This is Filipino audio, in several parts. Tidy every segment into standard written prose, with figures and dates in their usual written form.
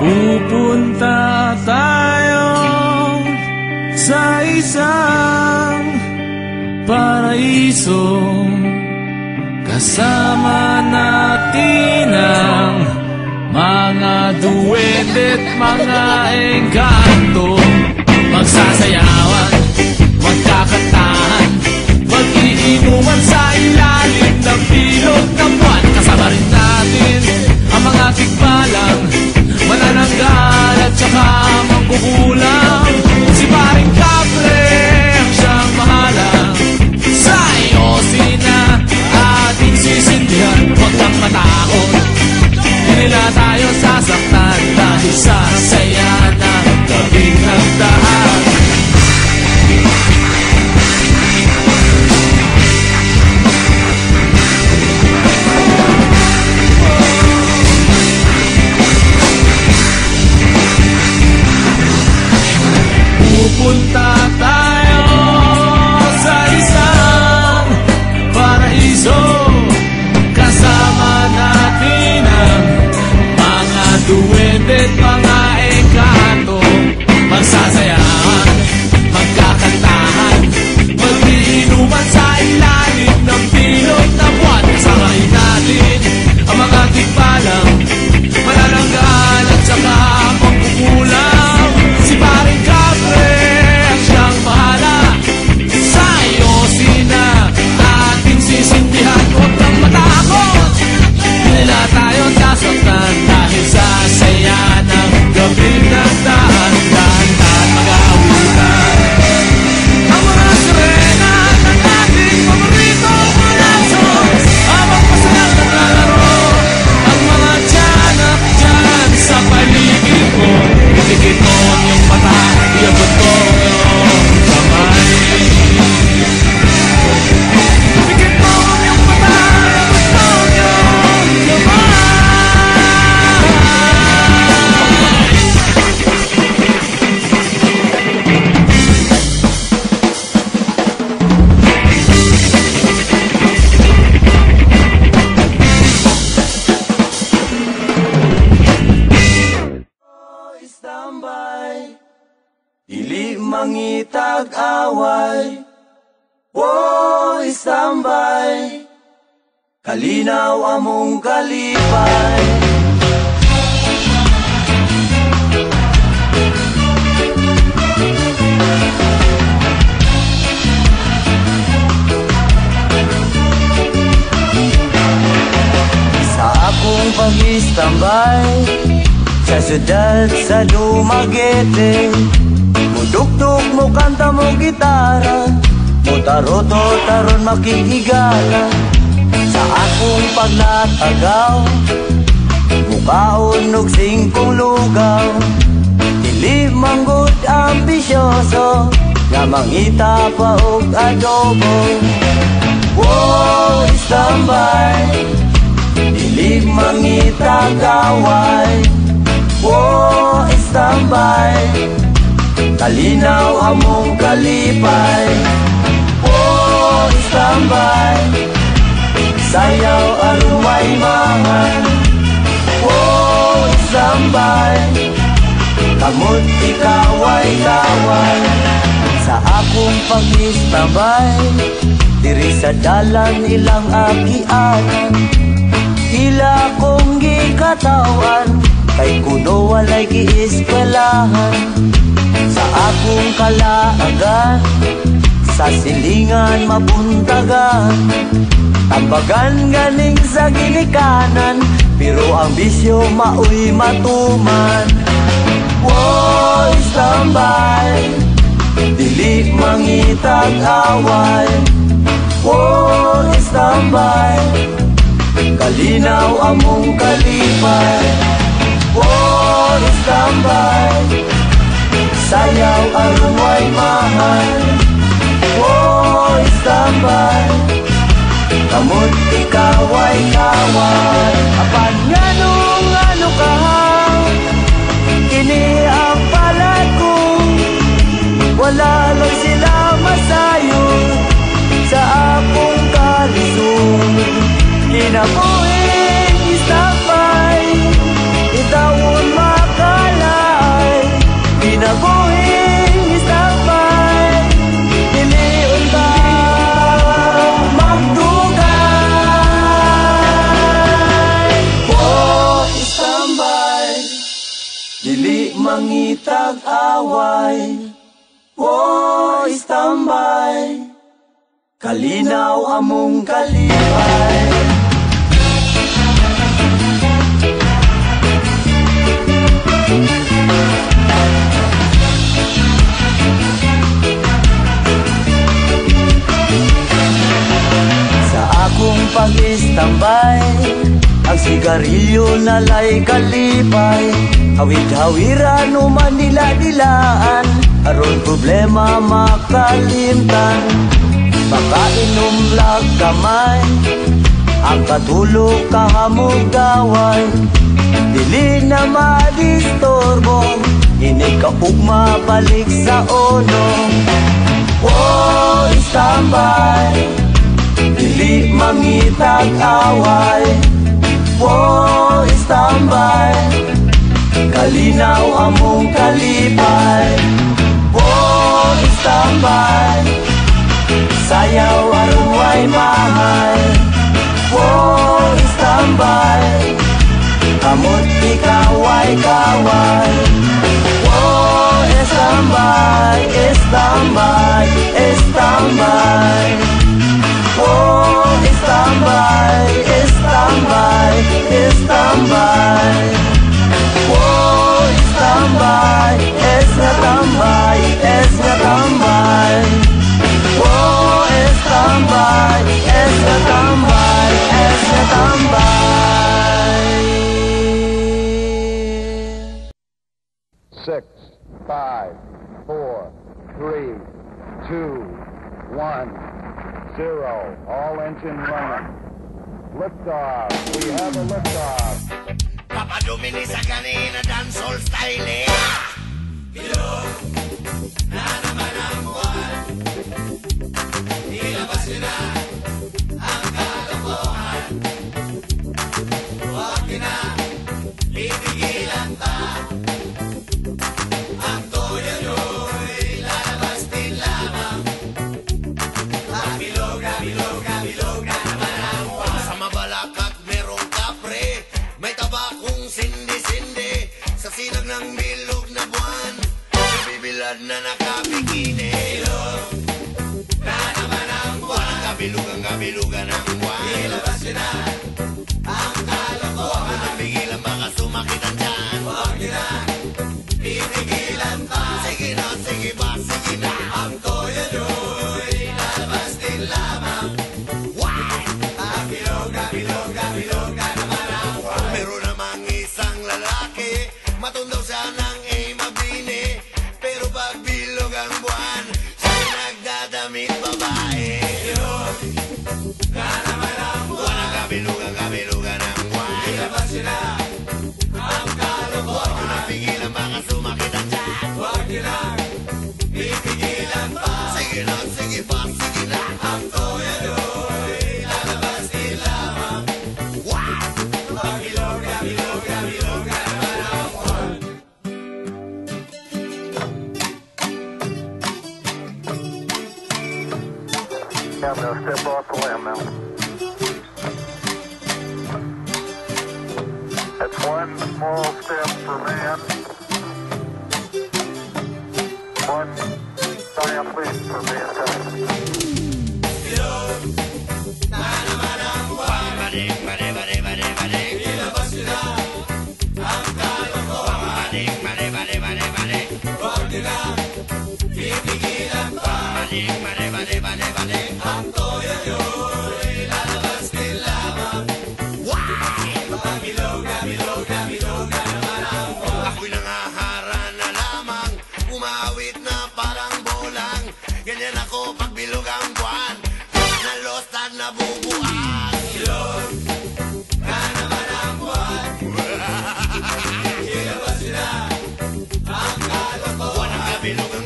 Pupunta tayo sa isang paraiso, kasama natin ang mga duwende't mga engkanto. Magsasayawan, magkakantahan, mag-iinuman sa ilalim ng bilog ng buwan. Kasama rin natin ang mga tigbalang manananggal at saka mangkukulang. Si Paring Kapre ang siyang mahala sa iyo, sina ating sisindihan. Huwag kang matakot, di nila tayo sasaktan dahil sa saya ng gabing nagdaan. Pupunta tayo sa isang paraiso, kasama natin ang mga duwende't mga engkanto. Magsasayahan, magkakantahan, mag-iinuman sa ilalim ng bilog na buwan. Kasama rin natin ang mga tigbalang manananggal at saka magkukulang. Si Paring Kapre ang siyang bahala sa iyo, sina ating sisindihan. Huwag kang matakot, di nila tayo sasaktan dahil sa saya ng gabing nagdaan. Dahan-dahan mag-aawitan ang mga sirena ng ating paboritong aso, habang masayang naglalaro ang mga tiyanak dyan sa paligid mo. Itikit mo ang iyong mata, iabot ko ang iyong kamay. Itikit mo ang iyong mata, iabot ko ang iyong kamay. Istambay, dili mangitag away. Oh, istambay, kalinaw among kalipay. Sa akong pag-istambay sa syudad sa Dumaguete, mudugtog mo, kanta mo gitara, mo taroto-taron makikigala. Sa akong pagnatagaw, mukaon og singkong lugaw. Dili manggod ambisyoso, nga mangita pa og adobo. Wow, istambay, dili mangita gaway. Oh, istambay, kalinaw among kalipay. Oh, istambay, sayaw aron may mangan. Oh, istambay, kamot ikaway-kaway. Sa akong pag-istambay, diri sa dalan ilang akianan, ila kong gikatawan, kay kuno walay giiskwelahan. Sa akong kalaagan, sa silingan mabuntagan, tambagan ganing sa ginikanan, pero ang bisyo maoy matuman. Wow, istambay, dili mangitag away. Wow, istambay, kalinaw among kalipay. Oh, istambay, sayaw aron way mahal. Oh, istambay, kamot ikaway-kaway. Apan nganong ano kahaw, kini ang palad ko. Wala lang sila masayon sa akong kalisod. Kinabuhi istambay, itawon maka mangitag away. Oh, istambay, kalinaw among kalipay. Sa akong pag-istambay, ang sigarilyo nalay kalipay. Hawid-hawiran o manila-dilaan, aron problema makalimtan. Makainom lang kamay, ang katulog kahamugaway. Dili na madistorbo, inikaugma balik sa ono. Oh, istambay, dili mangitag away. Oh, istambay, kalinaw among kalipay. Oh, istambay, sayaw aron way mahal. Oh, istambay, kamot ikaway kaway. Oh, istambay, istambay, istambay. Oh, istambay, istambay, istambay. Oh, istambay, es nga tambay, es nga tambay. Oh, istambay, es nga tambay, es nga tambay. 6, 5, 4, 3, 2, 1, 0. All engine running. Liftoff. We have a liftoff. Papadumini sa kanina dancehall style. Bilog na naman ang buwan. Ilabas nyo na ang kalokohan. Huwag nyo na pipigilan pa. Ang toyo nyo'y lalabas din lamang. Bilog na naman ang buwan. Sa Mabalakak merong kapre, may tabakong sindi-sindi. Sa sinag ng bilog na buwan, sa bibilad na nakabikini. Bilog na naman ang buwan. Kabilugan ang buwan. Ilabas nyo na ang kalokohan. Huwag mo nang pigilan, baka sumakit ang tiyan. Huwag nyo na pipigilan pa. Sige na, sige pa, sige na. Ang toyo nyo'y lalabas din lamang. Bilog na naman ang buwan. Meron namang isang lalaki, matundaw siya ng mabini. Pero pag bilog ang buwan, siya'y nagdadamit babae. Bilog na naman ang buwan. Kabilugan ang buwan. Ilabas nyo na ang kalokohan. Huwag nyo nang pigilan, baka sumakit ang tiyan. Huwag nyo nang pipigilan pa. Sige na, sige pa, sige na. Ang toyo nyo'y lalabas din lamang. Bilog na naman ang buwan. Yeah, I'm going to step off the limb now. That's one small step for man, one giant leap for mankind. Bilog na naman ang buwan. Ilabas nyo na ang kalokohan. Huwag nyo na pipigilan pa. Ang toyo nyo'y lalabas din lamang. Bilog na naman ang buwan. Ako'y nangahara na lamang, umawit na parang bolang. Ganyan ako pag bilog ang buwan, nalos at nabubuan. Bilog na naman ang buwan. Ilabas nyo na ang kalokohan. Ang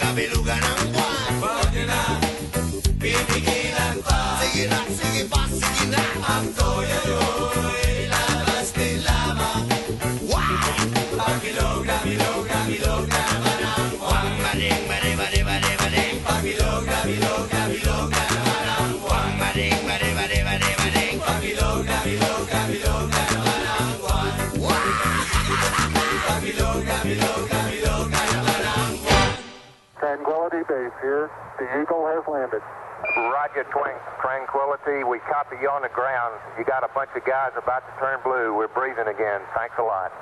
kabilugan ang buwan. Huwag nyo na pipigilan pa. Sige na, sige pa, sige na. Ang toyo nyo'y lalabas din lamang. Bilog na naman ang buwan. Bilog na naman ang buwan. Bilog na naman ang buwan. Bilog na The Eagle has landed. Roger, Tranquility. We copy you on the ground. You got a bunch of guys about to turn blue. We're breathing again. Thanks a lot.